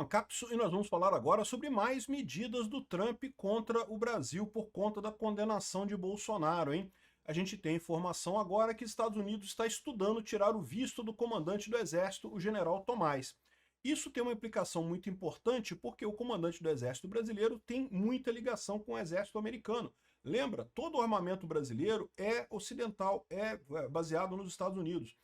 Ancapso e nós vamos falar agora sobre mais medidas do Trump contra o Brasil por conta da condenação de Bolsonaro, hein? A gente tem informação agora que os Estados Unidos está estudando tirar o visto do comandante do Exército, o general Tomás. Isso tem uma implicação muito importante porque o comandante do Exército brasileiro tem muita ligação com o Exército americano. Lembra, todo o armamento brasileiro é ocidental, é baseado nos Estados Unidos.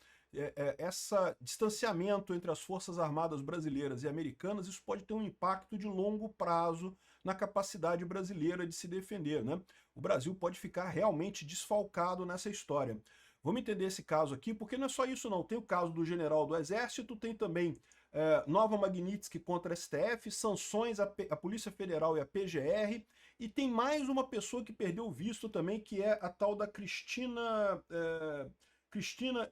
Esse distanciamento entre as Forças Armadas brasileiras e americanas, isso pode ter um impacto de longo prazo na capacidade brasileira de se defender, né? O Brasil pode ficar realmente desfalcado nessa história. Vamos entender esse caso aqui, porque não é só isso não. Tem o caso do general do Exército, tem também Nova Magnitsky contra a STF, sanções à Polícia Federal e à PGR, e tem mais uma pessoa que perdeu o visto também, que é a tal da Cristina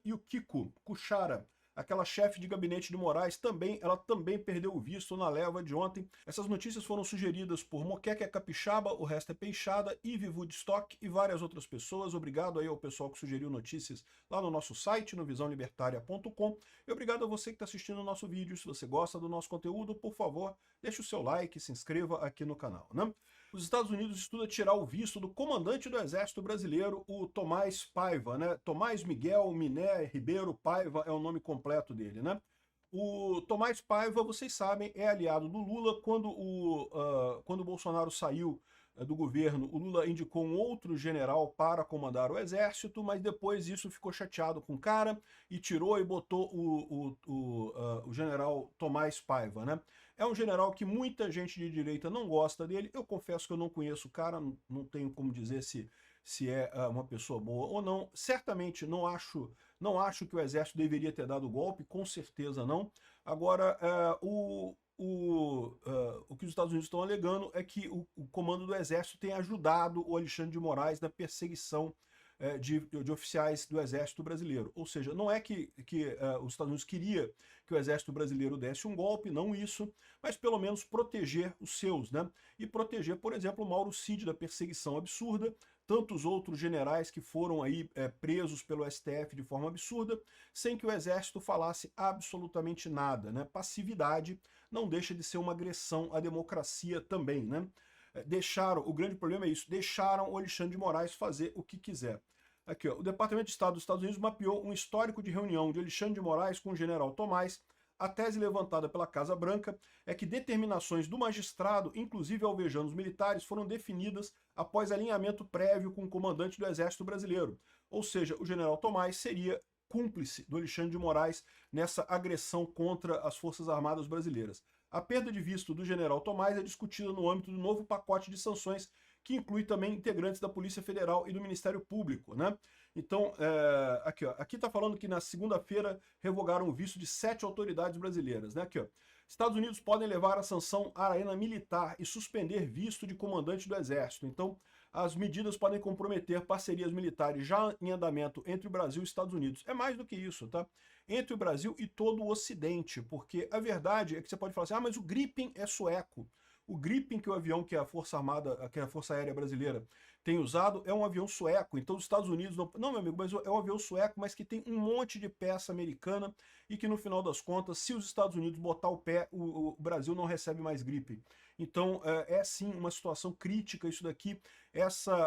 Yukiko Kuchara, aquela chefe de gabinete de Moraes, ela também perdeu o visto na leva de ontem. Essas notícias foram sugeridas por Moqueca Capixaba, o resto é Peixada, Ive Woodstock e várias outras pessoas. Obrigado aí ao pessoal que sugeriu notícias lá no nosso site, no visãolibertaria.com. E obrigado a você que está assistindo o nosso vídeo. Se você gosta do nosso conteúdo, por favor, deixe o seu like e se inscreva aqui no canal, né? Os Estados Unidos estudam tirar o visto do comandante do Exército Brasileiro, o Tomás Paiva, né? Tomás Miguel Miné Ribeiro Paiva é o nome completo dele, né? O Tomás Paiva, vocês sabem, é aliado do Lula. Quando o Bolsonaro saiu do governo, o Lula indicou um outro general para comandar o exército, mas depois isso ficou chateado com o cara e tirou e botou o general Tomás Paiva, né? É um general que muita gente de direita não gosta dele. Eu confesso que eu não conheço o cara, não tenho como dizer se é uma pessoa boa ou não. Certamente não acho que o exército deveria ter dado o golpe, com certeza não. Agora, o que os Estados Unidos estão alegando é que o comando do Exército tem ajudado o Alexandre de Moraes na perseguição de oficiais do Exército Brasileiro. Ou seja, não é que os Estados Unidos queria que o Exército Brasileiro desse um golpe, não isso, mas pelo menos proteger os seus, né? E proteger, por exemplo, o Mauro Cid da perseguição absurda, tantos outros generais que foram aí presos pelo STF de forma absurda, sem que o Exército falasse absolutamente nada, né? Passividade não deixa de ser uma agressão à democracia também, né? O grande problema é isso, deixaram o Alexandre de Moraes fazer o que quiser. Aqui, ó, o Departamento de Estado dos Estados Unidos mapeou um histórico de reunião de Alexandre de Moraes com o general Tomás. A tese levantada pela Casa Branca é que determinações do magistrado, inclusive alvejando os militares, foram definidas após alinhamento prévio com o comandante do Exército Brasileiro. Ou seja, o general Tomás seria cúmplice do Alexandre de Moraes nessa agressão contra as Forças Armadas brasileiras. A perda de visto do general Tomás é discutida no âmbito do novo pacote de sanções, que inclui também integrantes da Polícia Federal e do Ministério Público, né? Então, aqui está falando que na segunda-feira revogaram o visto de 7 autoridades brasileiras, né? Aqui, ó. Estados Unidos podem levar a sanção à arena militar e suspender visto de comandante do Exército. Então, as medidas podem comprometer parcerias militares já em andamento entre o Brasil e os Estados Unidos. É mais do que isso, tá? Entre o Brasil e todo o Ocidente, porque a verdade é que você pode falar assim, mas o Gripen é sueco. O Gripen, que é o avião que a Força Armada, que a Força Aérea Brasileira tem usado, é um avião sueco. Então os Estados Unidos... Não, meu amigo, mas é um avião sueco, mas que tem um monte de peça americana e que no final das contas, se os Estados Unidos botar o pé, o Brasil não recebe mais Gripen. Então é sim uma situação crítica isso daqui,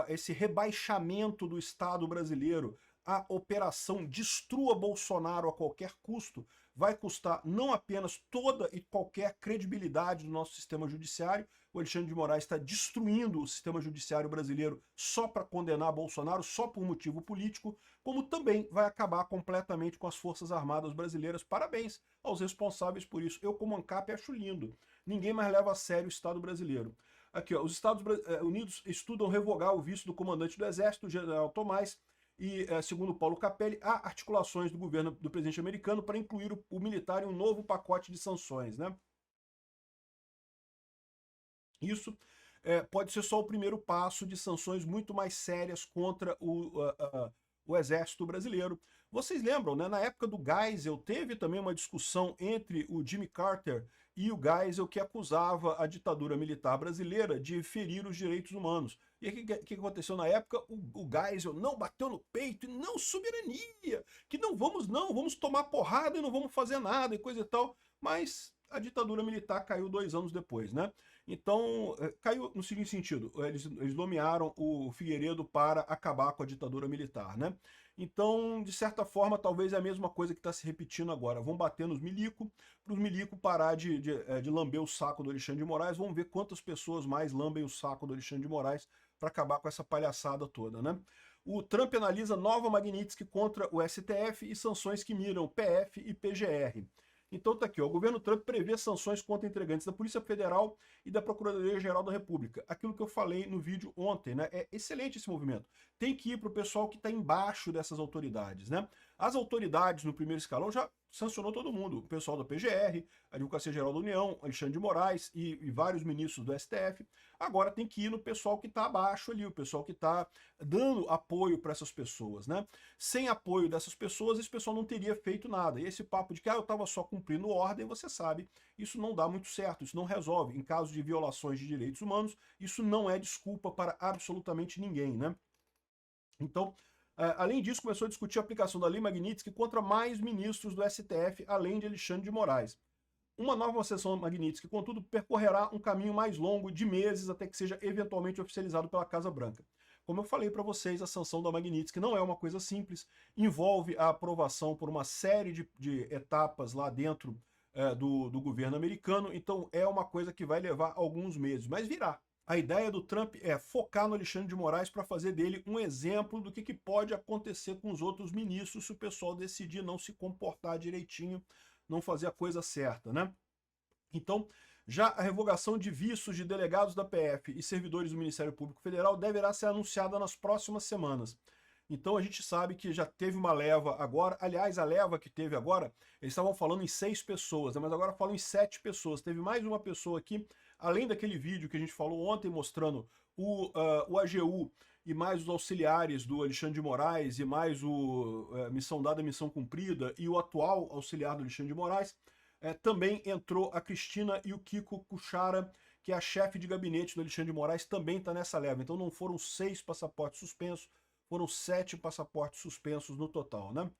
esse rebaixamento do Estado brasileiro. A operação Destrua Bolsonaro a qualquer custo vai custar não apenas toda e qualquer credibilidade do nosso sistema judiciário. O Alexandre de Moraes está destruindo o sistema judiciário brasileiro só para condenar Bolsonaro, só por motivo político, como também vai acabar completamente com as Forças Armadas brasileiras. Parabéns aos responsáveis por isso. Eu, como ANCAP, acho lindo. Ninguém mais leva a sério o Estado brasileiro. Aqui, ó, os Estados Unidos estudam revogar o visto do comandante do Exército, o general Tomás, e, segundo Paulo Capelli, há articulações do governo do presidente americano para incluir o militar em um novo pacote de sanções, né? Isso pode ser só o primeiro passo de sanções muito mais sérias contra o Exército Brasileiro. Vocês lembram, né? Na época do Geisel, teve também uma discussão entre o Jimmy Carter e o Geisel, que acusava a ditadura militar brasileira de ferir os direitos humanos. E o que aconteceu na época? O Geisel não bateu no peito, e não soberania, que não, vamos tomar porrada e não vamos fazer nada e coisa e tal. Mas a ditadura militar caiu 2 anos depois, né? Então, caiu no seguinte sentido, eles nomearam o Figueiredo para acabar com a ditadura militar, né? Então, de certa forma, talvez é a mesma coisa que está se repetindo agora. Vão bater nos milico, para os milico parar de lamber o saco do Alexandre de Moraes. Vamos ver quantas pessoas mais lambem o saco do Alexandre de Moraes para acabar com essa palhaçada toda, né? O Trump analisa nova Magnitsky contra o STF e sanções que miram PF e PGR. Então tá aqui, ó, o governo Trump prevê sanções contra integrantes da Polícia Federal e da Procuradoria-Geral da República. Aquilo que eu falei no vídeo ontem, né? É excelente esse movimento. Tem que ir para o pessoal que está embaixo dessas autoridades, né? As autoridades no primeiro escalão já sancionou todo mundo. O pessoal da PGR, a Advocacia Geral da União, Alexandre de Moraes e vários ministros do STF. Agora tem que ir no pessoal que está abaixo ali, o pessoal que está dando apoio para essas pessoas, né? Sem apoio dessas pessoas, esse pessoal não teria feito nada. E esse papo de que eu estava só cumprindo ordem, você sabe, isso não dá muito certo, isso não resolve. Em caso de violações de direitos humanos, isso não é desculpa para absolutamente ninguém, né? Então, além disso, começou a discutir a aplicação da Lei Magnitsky contra mais ministros do STF, além de Alexandre de Moraes. Uma nova sessão Magnitsky, contudo, percorrerá um caminho mais longo de meses até que seja eventualmente oficializado pela Casa Branca. Como eu falei para vocês, a sanção da Magnitsky não é uma coisa simples, envolve a aprovação por uma série de etapas lá dentro do governo americano, então é uma coisa que vai levar alguns meses, mas virá. A ideia do Trump é focar no Alexandre de Moraes para fazer dele um exemplo do que pode acontecer com os outros ministros se o pessoal decidir não se comportar direitinho, não fazer a coisa certa, né? Então, já a revogação de vistos de delegados da PF e servidores do Ministério Público Federal deverá ser anunciada nas próximas semanas. Então a gente sabe que já teve uma leva agora, aliás, a leva que teve agora, eles estavam falando em 6 pessoas, né? Mas agora falam em 7 pessoas. Teve mais uma pessoa aqui, além daquele vídeo que a gente falou ontem mostrando o AGU e mais os auxiliares do Alexandre de Moraes e mais o missão dada, missão cumprida e o atual auxiliar do Alexandre de Moraes, também entrou a Cristina e o Kiko Kuchara, que é a chefe de gabinete do Alexandre de Moraes, também está nessa leva. Então não foram 6 passaportes suspensos, foram 7 passaportes suspensos no total, né?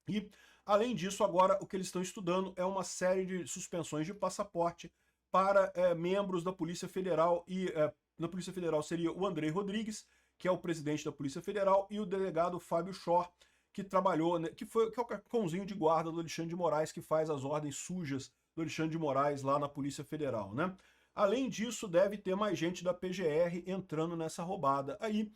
E, além disso, agora o que eles estão estudando é uma série de suspensões de passaporte para membros da Polícia Federal, e na Polícia Federal seria o Andrei Rodrigues, que é o presidente da Polícia Federal, e o delegado Fábio Schor, que trabalhou, né, que é o cãozinho de guarda do Alexandre de Moraes, que faz as ordens sujas do Alexandre de Moraes lá na Polícia Federal, né? Além disso, deve ter mais gente da PGR entrando nessa roubada. Aí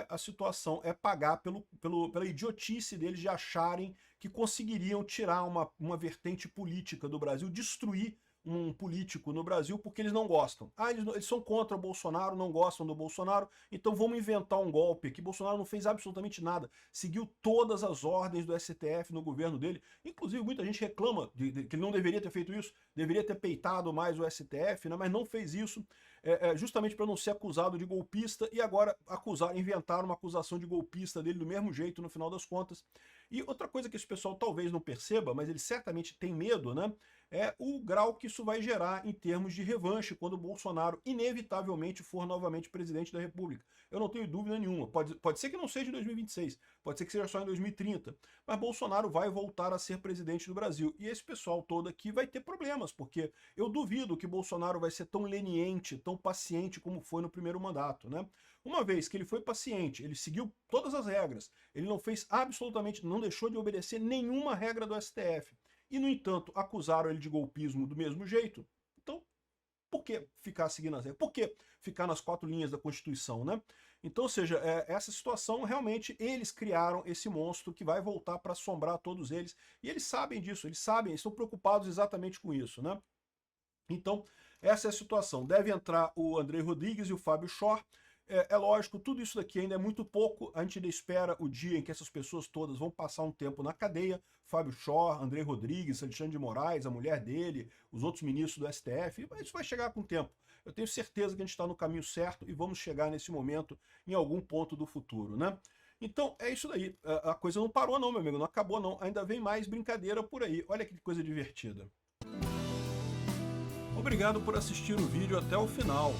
a situação é pagar pela idiotice deles de acharem que conseguiriam tirar uma vertente política do Brasil, destruir um político no Brasil porque eles não gostam. Eles são contra o Bolsonaro, não gostam do Bolsonaro, então vamos inventar um golpe, que Bolsonaro não fez absolutamente nada, seguiu todas as ordens do STF no governo dele, inclusive muita gente reclama que ele não deveria ter feito isso, deveria ter peitado mais o STF, né, mas não fez isso, justamente para não ser acusado de golpista, e agora inventaram uma acusação de golpista dele do mesmo jeito no final das contas. E outra coisa que esse pessoal talvez não perceba, mas ele certamente tem medo, né, é o grau que isso vai gerar em termos de revanche quando o Bolsonaro inevitavelmente for novamente presidente da República. Eu não tenho dúvida nenhuma. Pode ser que não seja em 2026, pode ser que seja só em 2030, mas Bolsonaro vai voltar a ser presidente do Brasil. E esse pessoal todo aqui vai ter problemas, porque eu duvido que Bolsonaro vai ser tão leniente, tão paciente como foi no primeiro mandato, né? Uma vez que ele foi paciente, ele seguiu todas as regras, ele não fez absolutamente, não deixou de obedecer nenhuma regra do STF. E, no entanto, acusaram ele de golpismo do mesmo jeito. Então, por que ficar seguindo as regras? Por que ficar nas 4 linhas da Constituição, né? Então, ou seja, essa situação, realmente, eles criaram esse monstro que vai voltar para assombrar todos eles. E eles sabem disso, eles estão preocupados exatamente com isso, né? Então, essa é a situação. Deve entrar o Andrei Rodrigues e o Fábio Schor. É lógico, tudo isso daqui ainda é muito pouco, a gente ainda espera o dia em que essas pessoas todas vão passar um tempo na cadeia, Fábio Schor, Andrei Rodrigues, Alexandre de Moraes, a mulher dele, os outros ministros do STF, isso vai chegar com o tempo. Eu tenho certeza que a gente está no caminho certo e vamos chegar nesse momento em algum ponto do futuro, né? Então, é isso daí. A coisa não parou não, meu amigo, não acabou não, ainda vem mais brincadeira por aí. Olha que coisa divertida. Obrigado por assistir o vídeo até o final.